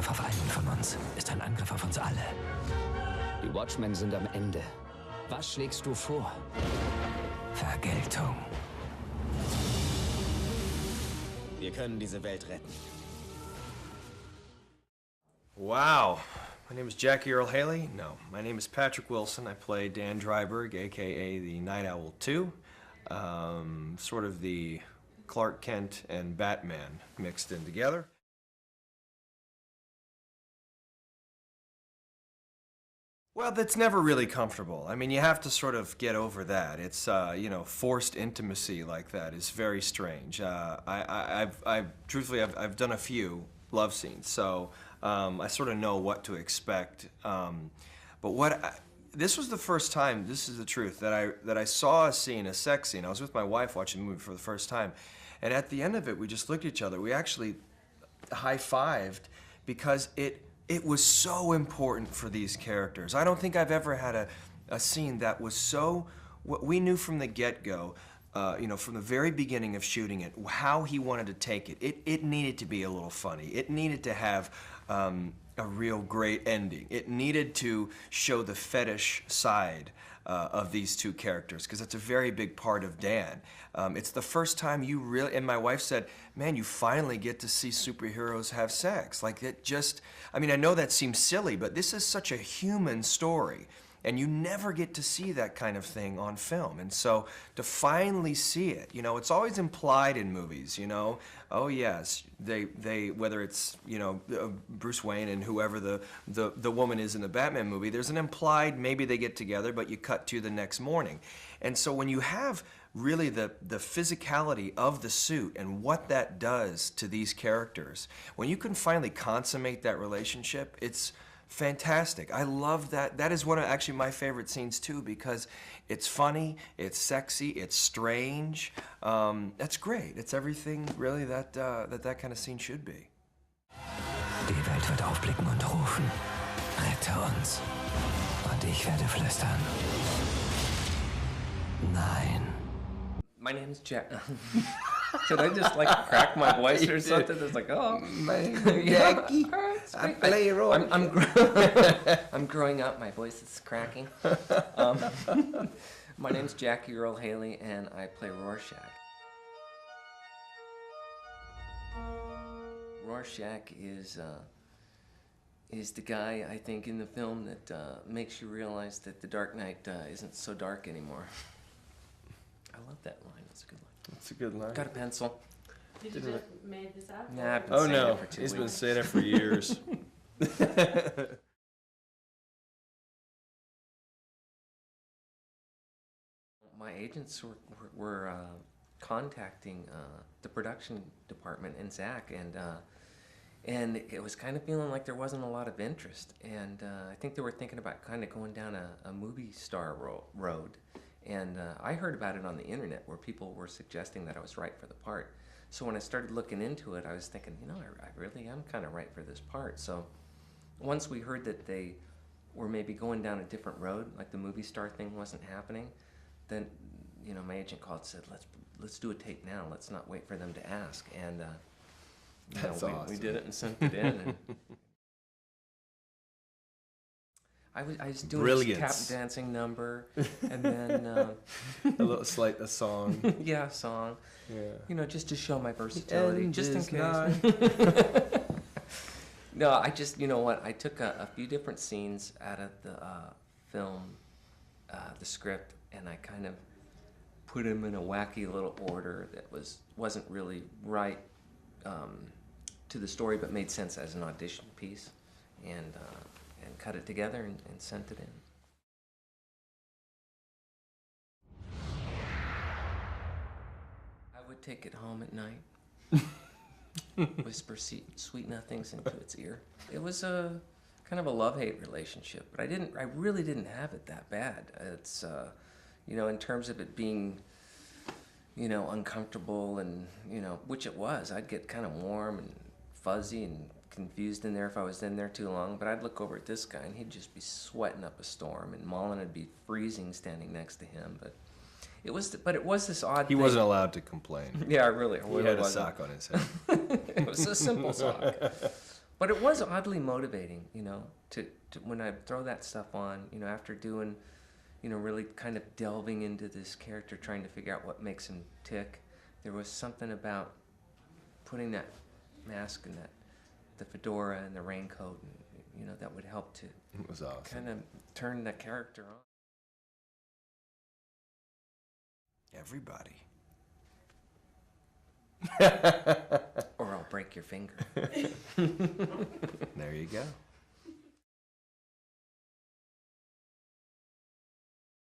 Angriff auf einen von uns ist ein Angriff auf uns alle. Die Watchmen sind am Ende. Was schlägst du vor? Vergeltung. Wir können diese Welt retten. Wow. My name is Jackie Earl Haley. No, my name is Patrick Wilson. I play Dan Dryberg, aka the Night Owl 2. Sort of the Clark Kent and Batman mixed in together. Well, that's never really comfortable. I mean, you have to sort of get over that. It's, you know, forced intimacy like that is very strange. Truthfully, I've done a few love scenes, so I sort of know what to expect. But this was the first time, this is the truth, that I saw a scene, a sex scene. I was with my wife watching the movie for the first time, and at the end of it, we just looked at each other. We actually high-fived because it was so important for these characters. I don't think I've ever had a scene that was so, what we knew from the get-go, you know, from the very beginning of shooting it, how he wanted to take it. It needed to be a little funny. It needed to have a real great ending. It needed to show the fetish side of these two characters, because it's a very big part of Dan. It's the first time you really, and my wife said, man, you finally get to see superheroes have sex. Like, it just, I mean, I know that seems silly, but this is such a human story, and you never get to see that kind of thing on film. And so to finally see it, you know, it's always implied in movies, you know, oh yes, they whether it's, you know, Bruce Wayne and whoever the woman is in the Batman movie, there's an implied, maybe they get together, but you cut to the next morning. And so when you have really the physicality of the suit and what that does to these characters, when you can finally consummate that relationship, it's fantastic. I love that. That is one of actually my favorite scenes too, because it's funny, it's sexy, it's strange. That's great. It's everything really that that kind of scene should be. Die Welt wird aufblicken und rufen, rette uns. Und ich werde flüstern, nein. My name's Jack. Should I just like crack my voice or something? It's like, oh, Jackie, I play a role. I'm growing up. My voice is cracking. My name's Jackie Earl Haley, and I play Rorschach. Rorschach is the guy, I think, in the film that makes you realize that the Dark Knight isn't so dark anymore. I love that line. It's a good line. That's a good line. Got a pencil. Did you just made this up? Nah, I've been Oh saying no, it for 2 he's weeks. been saying it for years. My agents were contacting the production department and Zach, and it was kind of feeling like there wasn't a lot of interest. And I think they were thinking about kind of going down a movie star road. And I heard about it on the internet where people were suggesting that I was right for the part. So when I started looking into it, I was thinking, you know, I really am kind of right for this part. So once we heard that they were maybe going down a different road, like the movie star thing wasn't happening, then, you know, my agent called and said, let's do a tape now. Let's not wait for them to ask. And you know, That's awesome. we did it and sent it in. And I was doing Brilliance. this tap dancing number, and then a song. yeah, a song. Yeah. You know, just to show my versatility, just in is case. not- No, I just, you know what? I took a few different scenes out of the film, the script, and I kind of put them in a wacky little order that wasn't really right to the story, but made sense as an audition piece, and cut it together and sent it in. I would take it home at night, whisper sweet nothings into its ear. It was a kind of a love-hate relationship, but I really didn't have it that bad. It's, you know, in terms of it being, you know, uncomfortable and, you know, which it was. I'd get kind of warm and fuzzy and confused in there if I was in there too long, but I'd look over at this guy and he'd just be sweating up a storm, and Mullen would be freezing standing next to him. But it was this odd He thing. wasn't allowed to complain. Yeah, really. He had a sock on his head. It was a simple sock. But it was oddly motivating, you know, to when I throw that stuff on, you know, after doing, you know, really kind of delving into this character, trying to figure out what makes him tick. There was something about putting that mask and the fedora and the raincoat, and, you know, that would help to It was awesome. kind of turn the character on. Everybody. Or I'll break your finger. There you go.